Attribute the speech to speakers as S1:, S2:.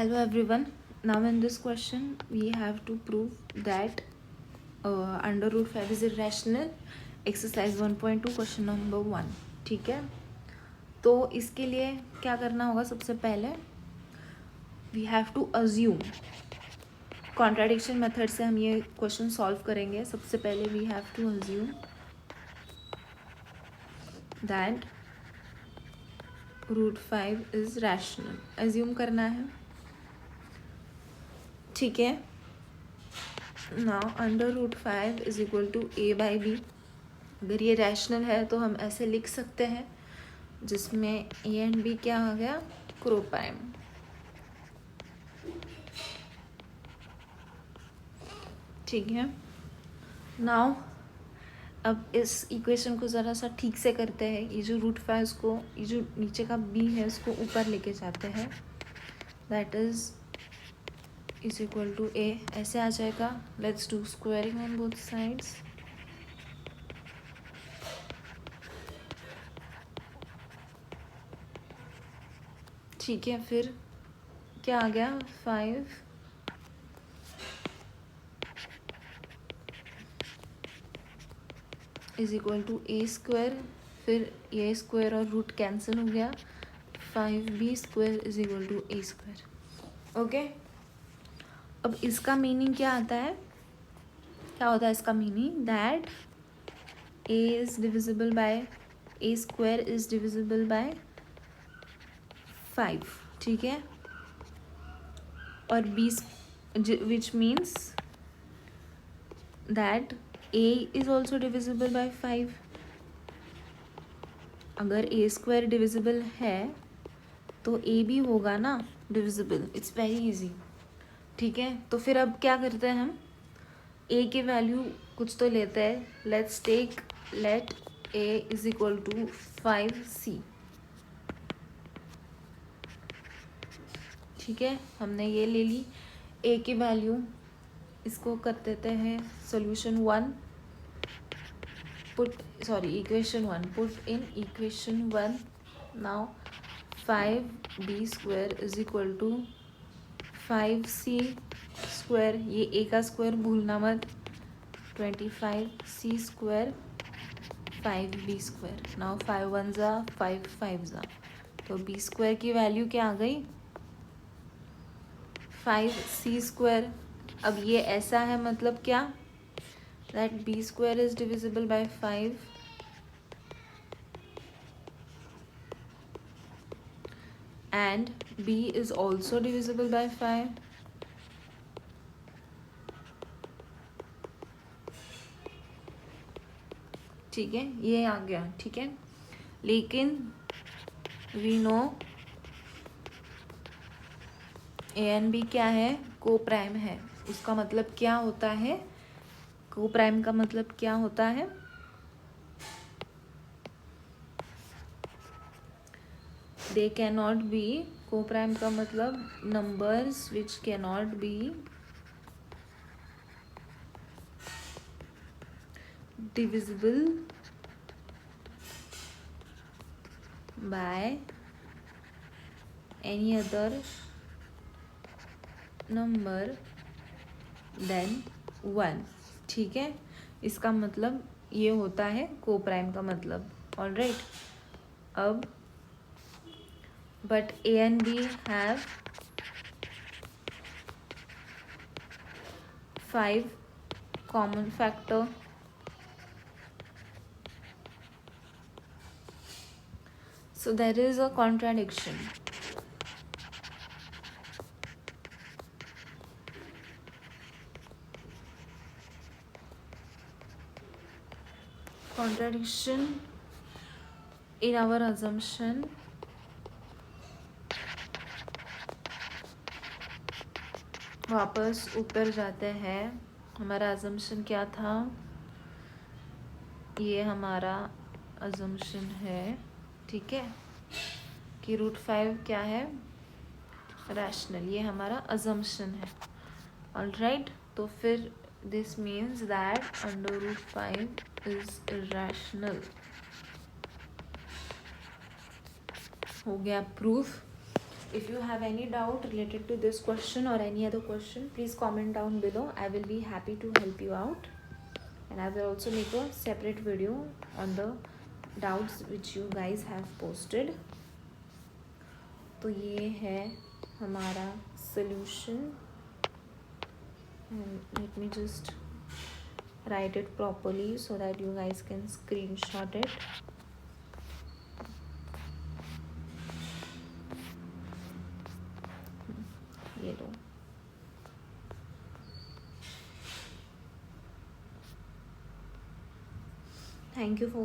S1: Hello everyone. Now in this question we have to prove that under root 5 is irrational. Exercise 1.2 question number 1. ठीक है, तो इसके लिए क्या करना होगा? सबसे पहले we have to assume. Contradiction method से हम ये क्वेश्चन सॉल्व करेंगे. सबसे पहले we have to assume that root 5 is rational. Assume करना है. ठीक है, now under root 5 is equal to a by B. अगर ये रैशनल है तो हम ऐसे लिख सकते हैं जिसमें a एंड b क्या आ गया? कोप्राइम. ठीक है, नाउ अब इस इक्वेशन को ज़रा सा ठीक से करते हैं. ये जो रूट 5 को, ये जो नीचे का b है इसको ऊपर लेके जाते हैं. That is equal to a. ऐसे आ जाएगा. Let's do squaring on both sides. ठीक है, फिर क्या आ गया? 5 is equal to A square. फिर ए स्क्वायर और रूट कैंसिल हो गया. 5b square is equal to A square. Okay, अब इसका मीनिंग क्या आता है? क्या होता है इसका meaning? That a is divisible bye A square is divisible by 5. ठीक है, और b which means that a is also divisible by 5. अगर ए स्क्वायर डिविजिबल है तो a भी होगा ना डिविजिबल. It's very easy. ठीक है, तो फिर अब क्या करते हैं हम? a की वैल्यू कुछ तो लेते हैं. Let a is equal to 5c. ठीक है, हमने ये ले ली a की वैल्यू. इसको कर देते हैं solution 1. Equation 1. Put in equation 1. Now 5b square is equal to 5c square. ये a का स्क्वायर भूलना मत. 25c square 5b square. Now 5 1 जा 5 5 जा, तो b स्क्वायर की वैल्यू क्या आ गई? 5c square. अब ये ऐसा है, मतलब क्या? That b square is divisible by 5 and b is also divisible by 5. ठीक है, ये आ गया. ठीक है, लेकिन we know A and B क्या है? को प्राइम है. उसका मतलब क्या होता है? को प्राइम का मतलब क्या होता है? They can not be. को प्राइम का मतलब numbers which can not be divisible by any other number than 1. ठीक है, इसका मतलब ये होता है को प्राइम का मतलब. ऑल राइट, अब but a and b have 5 common factor. So there is a contradiction. Contradiction in our assumption. वापस ऊपर जाते हैं. हमारा assumption क्या था? ये हमारा assumption है, ठीक है, कि रूट 5 क्या है? रैशनल. ये हमारा assumption है. ऑल राइट, तो फिर this means that under root 5 is irrational. हो गया proof. If you have any doubt related to this question or any other question, please comment down below. I will be happy to help you out, and I will also make a separate video on the doubts which you guys have posted. तो ये है हमारा solution, and let me just write it properly so that you guys can screenshot it. ये लो. Thank you for